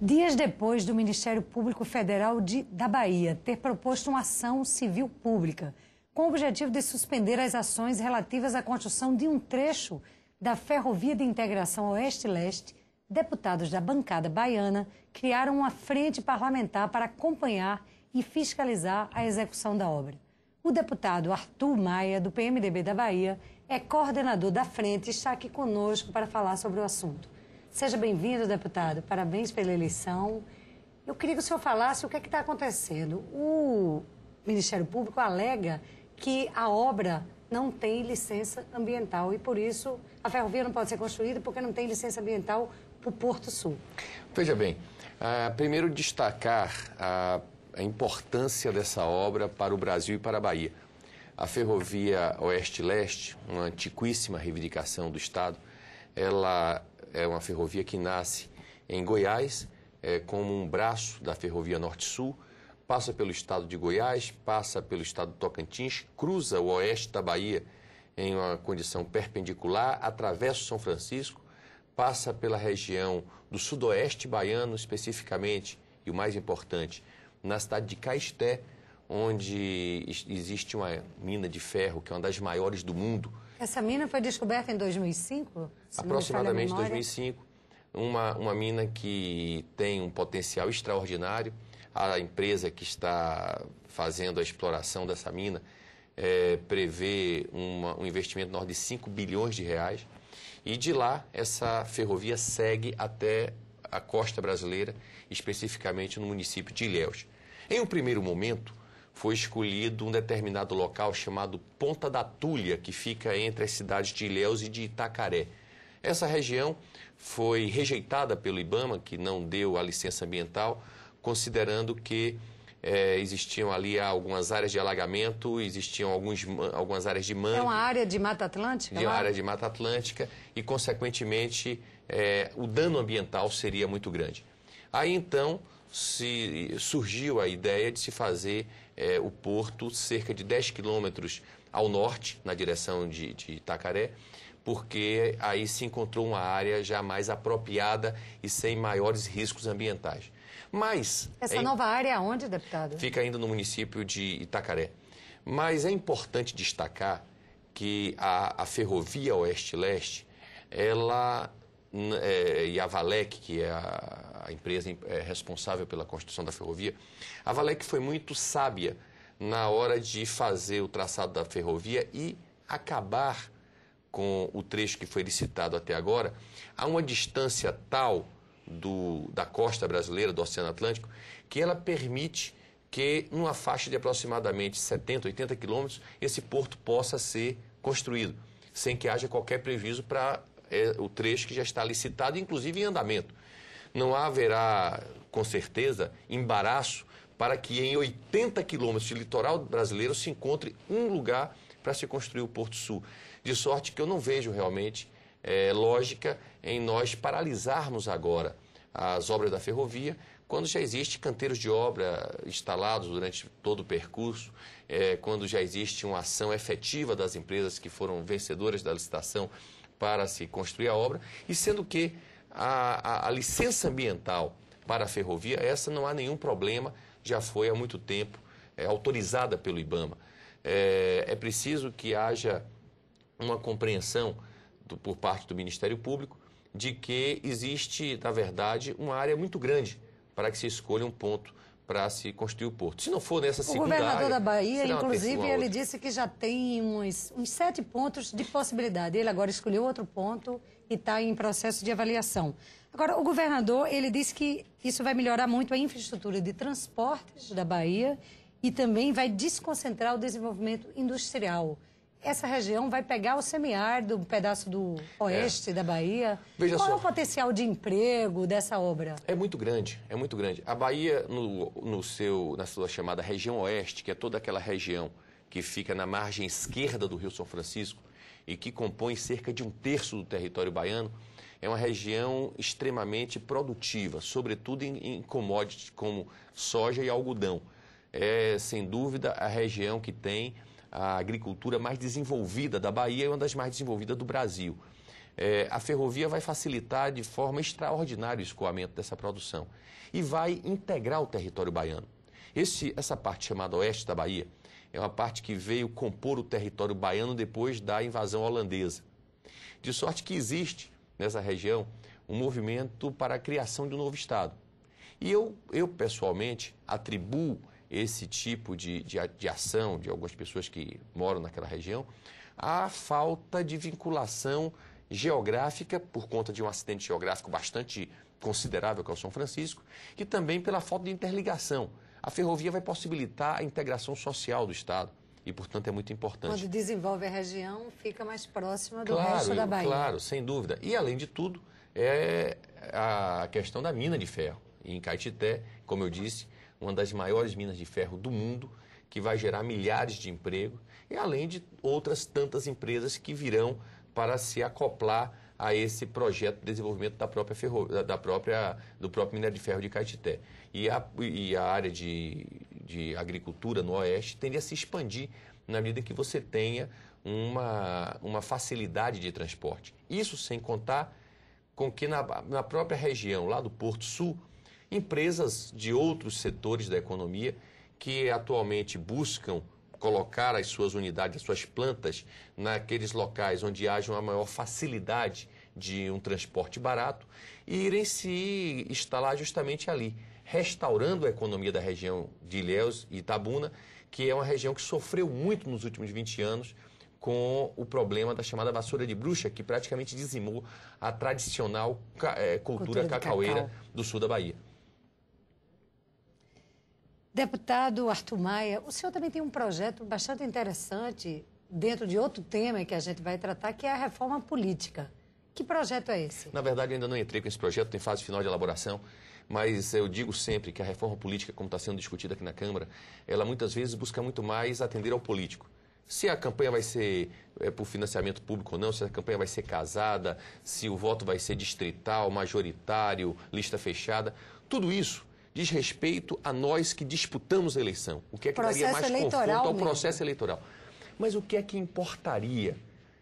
Dias depois do Ministério Público Federal da Bahia ter proposto uma ação civil pública com o objetivo de suspender as ações relativas à construção de um trecho da Ferrovia de Integração Oeste-Leste, deputados da bancada baiana criaram uma frente parlamentar para acompanhar e fiscalizar a execução da obra. O deputado Arthur Maia, do PMDB da Bahia, é coordenador da frente e está aqui conosco para falar sobre o assunto. Seja bem-vindo, deputado. Parabéns pela eleição. Eu queria que o senhor falasse o que está acontecendo. O Ministério Público alega que a obra não tem licença ambiental e, por isso, a ferrovia não pode ser construída porque não tem licença ambiental para o Porto Sul. Veja bem, primeiro destacar a importância dessa obra para o Brasil e para a Bahia. A Ferrovia Oeste-Leste, uma antiquíssima reivindicação do Estado, ela é uma ferrovia que nasce em Goiás, como um braço da Ferrovia Norte-Sul, passa pelo estado de Goiás, passa pelo estado do Tocantins, cruza o oeste da Bahia em uma condição perpendicular, atravessa o São Francisco, passa pela região do sudoeste baiano, especificamente, e o mais importante, na cidade de Caisté, onde existe uma mina de ferro, que é uma das maiores do mundo. Essa mina foi descoberta em 2005? Aproximadamente 2005. Uma mina que tem um potencial extraordinário. A empresa que está fazendo a exploração dessa mina prevê um investimento de 5 bilhões de reais. E de lá, essa ferrovia segue até a costa brasileira, especificamente no município de Ilhéus. Em um primeiro momento, foi escolhido um determinado local chamado Ponta da Tulha, que fica entre as cidades de Ilhéus e de Itacaré. Essa região foi rejeitada pelo IBAMA, que não deu a licença ambiental, considerando que existiam ali algumas áreas de alagamento, existiam algumas áreas de mangue. É uma área de Mata Atlântica? É uma área de Mata Atlântica e, consequentemente, o dano ambiental seria muito grande. Aí, então, surgiu a ideia de se fazer o porto cerca de 10 quilômetros ao norte, na direção de Itacaré, porque aí se encontrou uma área já mais apropriada e sem maiores riscos ambientais. Mas essa nova área é onde, deputado? Fica ainda no município de Itacaré. Mas é importante destacar que a Ferrovia Oeste-Leste, ela e a Valec, que é a empresa responsável pela construção da ferrovia, a Valec foi muito sábia na hora de fazer o traçado da ferrovia e acabar com o trecho que foi licitado até agora a uma distância tal da costa brasileira, do Oceano Atlântico, que ela permite que, numa faixa de aproximadamente 70, 80 quilômetros, esse porto possa ser construído, sem que haja qualquer prejuízo para o trecho que já está licitado, inclusive em andamento. Não haverá, com certeza, embaraço para que em 80 quilômetros de litoral brasileiro se encontre um lugar para se construir o Porto Sul. De sorte que eu não vejo realmente lógica em nós paralisarmos agora as obras da ferrovia, quando já existe canteiros de obra instalados durante todo o percurso, quando já existe uma ação efetiva das empresas que foram vencedoras da licitação para se construir a obra, e sendo que a licença ambiental para a ferrovia, essa não há nenhum problema, já foi há muito tempo autorizada pelo IBAMA. É preciso que haja uma compreensão por parte do Ministério Público de que existe, na verdade, uma área muito grande para que se escolha um ponto para se construir o porto. Se não for nessa segunda área... O governador da Bahia, inclusive, ele disse que já tem uns 7 pontos de possibilidade. Ele agora escolheu outro ponto e está em processo de avaliação. Agora, o governador, ele disse que isso vai melhorar muito a infraestrutura de transportes da Bahia e também vai desconcentrar o desenvolvimento industrial. Essa região vai pegar o semiárido, um pedaço do oeste da Bahia. Veja Qual só. é o potencial de emprego dessa obra? É muito grande, é muito grande. A Bahia, na sua chamada região oeste, que é toda aquela região que fica na margem esquerda do Rio São Francisco e que compõe cerca de 1/3 do território baiano, é uma região extremamente produtiva, sobretudo em commodities como soja e algodão. É, sem dúvida, a região que tem a agricultura mais desenvolvida da Bahia e uma das mais desenvolvidas do Brasil. a ferrovia vai facilitar de forma extraordinária o escoamento dessa produção e vai integrar o território baiano. Essa parte chamada oeste da Bahia é uma parte que veio compor o território baiano depois da invasão holandesa. De sorte que existe nessa região um movimento para a criação de um novo estado. E eu pessoalmente, atribuo esse tipo de ação de algumas pessoas que moram naquela região à falta de vinculação geográfica, por conta de um acidente geográfico bastante considerável, que é o São Francisco, e também pela falta de interligação. A ferrovia vai possibilitar a integração social do estado e, portanto, é muito importante. Quando desenvolve a região, fica mais próxima do resto da Bahia. Claro, sem dúvida. E, além de tudo, é a questão da mina de ferro. Em Caetité, como eu disse, uma das maiores minas de ferro do mundo, que vai gerar milhares de empregos, e além de outras tantas empresas que virão para se acoplar a esse projeto de desenvolvimento da própria do próprio minério de ferro de Caetité. E a área de agricultura no oeste tende a se expandir na medida em que você tenha uma facilidade de transporte. Isso sem contar com que na própria região, lá do Porto Sul, empresas de outros setores da economia que atualmente buscam colocar as suas unidades, as suas plantas naqueles locais onde haja uma maior facilidade de um transporte barato e irem se instalar justamente ali, restaurando a economia da região de Ilhéus e Itabuna, que é uma região que sofreu muito nos últimos 20 anos com o problema da chamada vassoura de bruxa, que praticamente dizimou a tradicional cultura cacaueira do sul da Bahia. Deputado Arthur Maia, o senhor também tem um projeto bastante interessante dentro de outro tema que a gente vai tratar, que é a reforma política. Que projeto é esse? Na verdade, eu ainda não entrei com esse projeto, tem fase final de elaboração, mas eu digo sempre que a reforma política, como está sendo discutida aqui na Câmara, ela muitas vezes busca muito mais atender ao político. Se a campanha vai ser por financiamento público ou não, se a campanha vai ser casada, se o voto vai ser distrital, majoritário, lista fechada, tudo isso diz respeito a nós que disputamos a eleição. O que é que daria mais conforto ao processo eleitoral. Mas o que é que importaria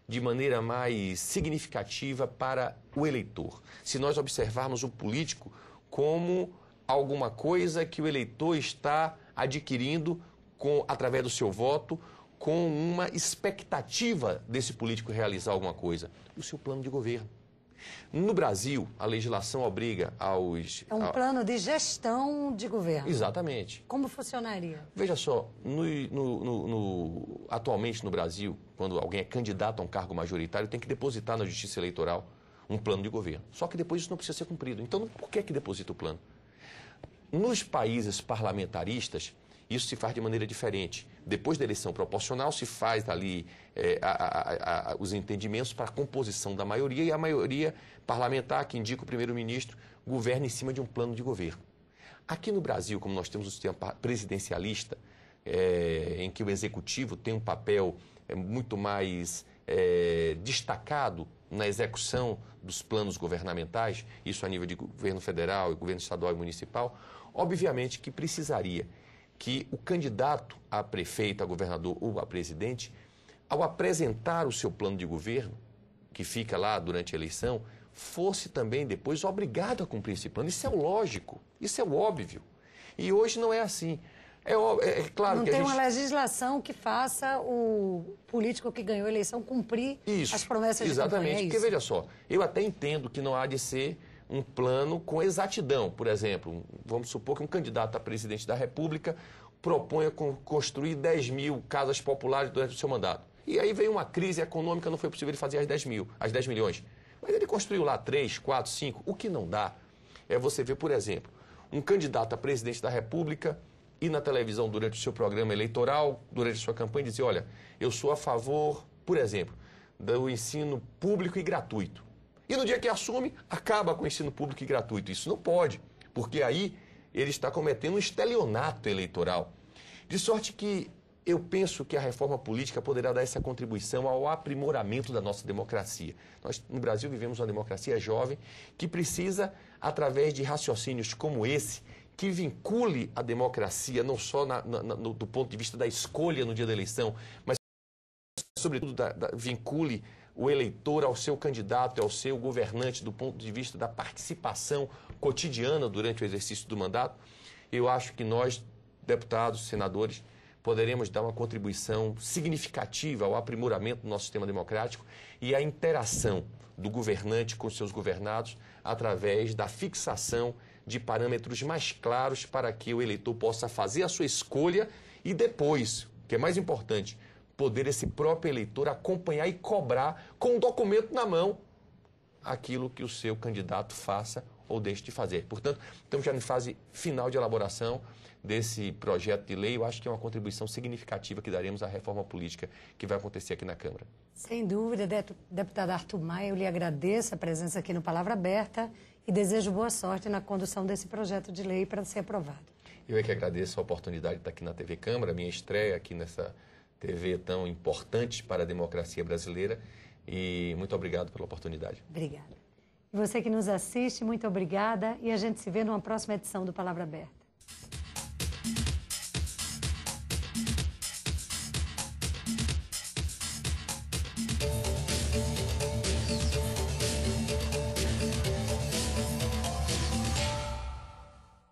de maneira mais significativa para o eleitor? Se nós observarmos o político como alguma coisa que o eleitor está adquirindo através do seu voto, com uma expectativa desse político realizar alguma coisa, o seu plano de governo. No Brasil, a legislação obriga aos... É um plano de gestão de governo. Exatamente. Como funcionaria? Veja só, atualmente no Brasil, quando alguém é candidato a um cargo majoritário, tem que depositar na Justiça Eleitoral um plano de governo. Só que depois isso não precisa ser cumprido. Então, por que deposita o plano? Nos países parlamentaristas, isso se faz de maneira diferente. Depois da eleição proporcional, se faz ali os entendimentos para a composição da maioria e a maioria parlamentar, que indica o primeiro-ministro, governa em cima de um plano de governo. Aqui no Brasil, como nós temos o sistema presidencialista, em que o executivo tem um papel muito mais destacado na execução dos planos governamentais, isso a nível de governo federal, governo estadual e municipal, obviamente que precisaria que o candidato a prefeito, a governador ou a presidente, ao apresentar o seu plano de governo, que fica lá durante a eleição, fosse também depois obrigado a cumprir esse plano. Isso é o lógico, isso é o óbvio. E hoje não é assim. É claro não que tem uma legislação que faça o político que ganhou a eleição cumprir as promessas de campanha. Exatamente, porque veja só, eu até entendo que não há de ser um plano com exatidão. Por exemplo, vamos supor que um candidato a presidente da República proponha construir 10 mil casas populares durante o seu mandato. E aí veio uma crise econômica, não foi possível ele fazer as 10 milhões. Mas ele construiu lá 3, 4, 5. O que não dá é você ver, por exemplo, um candidato a presidente da República ir na televisão durante o seu programa eleitoral, durante a sua campanha, e dizer, olha, eu sou a favor, por exemplo, do ensino público e gratuito. E no dia que assume, acaba com o ensino público e gratuito. Isso não pode, porque aí ele está cometendo um estelionato eleitoral. De sorte que eu penso que a reforma política poderá dar essa contribuição ao aprimoramento da nossa democracia. Nós, no Brasil, vivemos uma democracia jovem que precisa, através de raciocínios como esse, que vincule a democracia não só do ponto de vista da escolha no dia da eleição, mas sobretudo, vincule o eleitor ao seu candidato, ao seu governante, do ponto de vista da participação cotidiana durante o exercício do mandato. Eu acho que nós, deputados, senadores, poderemos dar uma contribuição significativa ao aprimoramento do nosso sistema democrático e à interação do governante com seus governados através da fixação de parâmetros mais claros para que o eleitor possa fazer a sua escolha e depois, o que é mais importante, poder esse próprio eleitor acompanhar e cobrar com um documento na mão aquilo que o seu candidato faça ou deixe de fazer. Portanto, estamos já em fase final de elaboração desse projeto de lei. Eu acho que é uma contribuição significativa que daremos à reforma política que vai acontecer aqui na Câmara. Sem dúvida, deputado Arthur Maia, eu lhe agradeço a presença aqui no Palavra Aberta e desejo boa sorte na condução desse projeto de lei para ser aprovado. Eu é que agradeço a oportunidade de estar aqui na TV Câmara, minha estreia aqui nessa TV tão importante para a democracia brasileira, e muito obrigado pela oportunidade. Obrigada. E você que nos assiste, muito obrigada, e a gente se vê numa próxima edição do Palavra Aberta.